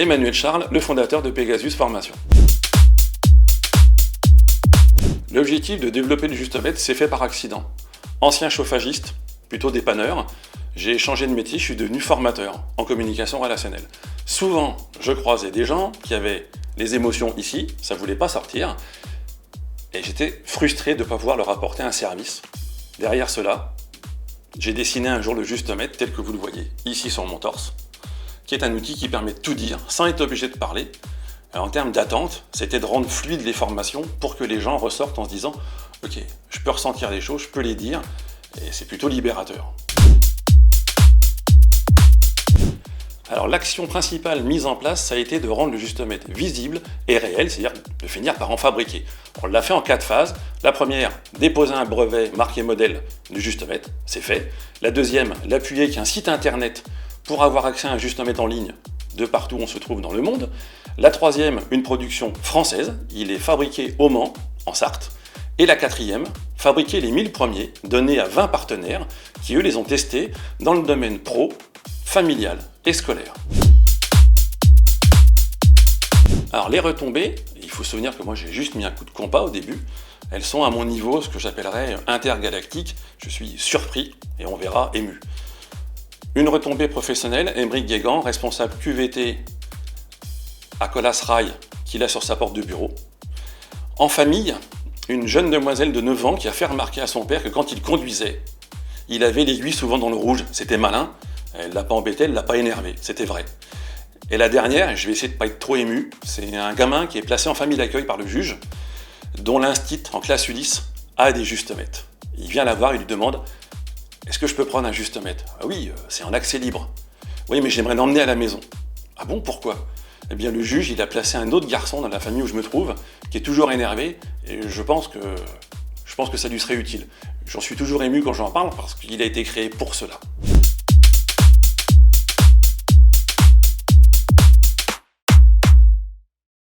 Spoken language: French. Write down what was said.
Emmanuel Charles, le fondateur de Pegasus Formation. L'objectif de développer le Justomètre s'est fait par accident. Ancien chauffagiste, plutôt dépanneur, j'ai changé de métier, je suis devenu formateur en communication relationnelle. Souvent, je croisais des gens qui avaient les émotions ici, ça ne voulait pas sortir, et j'étais frustré de ne pas pouvoir leur apporter un service. Derrière cela, j'ai dessiné un jour le Justomètre tel que vous le voyez, ici sur mon torse, qui est un outil qui permet de tout dire sans être obligé de parler. Alors, en termes d'attente, c'était de rendre fluide les formations pour que les gens ressortent en se disant « Ok, je peux ressentir les choses, je peux les dire », et c'est plutôt libérateur. Alors l'action principale mise en place, ça a été de rendre le Justomètre visible et réel, c'est-à-dire de finir par en fabriquer. On l'a fait en 4 phases. La première, déposer un brevet marque et modèle du Justomètre, c'est fait. La deuxième, l'appuyer avec un site internet pour avoir accès à un Justomètre en ligne de partout où on se trouve dans le monde. La troisième, une production française, il est fabriqué au Mans, en Sarthe. Et la quatrième, fabriquer les 1000 premiers, donnés à 20 partenaires qui eux les ont testés dans le domaine pro, familial et scolaire. Alors les retombées, il faut se souvenir que moi j'ai juste mis un coup de compas au début, elles sont à mon niveau, ce que j'appellerais intergalactique, je suis surpris et on verra ému. Une retombée professionnelle, Aymeric Guégan, responsable QVT à Colas Rail, qu'il a sur sa porte de bureau. En famille, une jeune demoiselle de 9 ans qui a fait remarquer à son père que quand il conduisait, il avait l'aiguille souvent dans le rouge, c'était malin. Elle ne l'a pas embêté, elle ne l'a pas énervé, c'était vrai. Et la dernière, et je vais essayer de ne pas être trop ému, c'est un gamin qui est placé en famille d'accueil par le juge, dont l'instit en classe Ulysse a des Justomètres. Il vient la voir, il lui demande « Est-ce que je peux prendre un Justomètre ?»« Ah oui, c'est en accès libre. »« Oui, mais j'aimerais l'emmener à la maison. »« Ah bon, pourquoi ?» Eh bien, le juge, il a placé un autre garçon dans la famille où je me trouve, qui est toujours énervé, et je pense que ça lui serait utile. J'en suis toujours ému quand j'en parle, parce qu'il a été créé pour cela.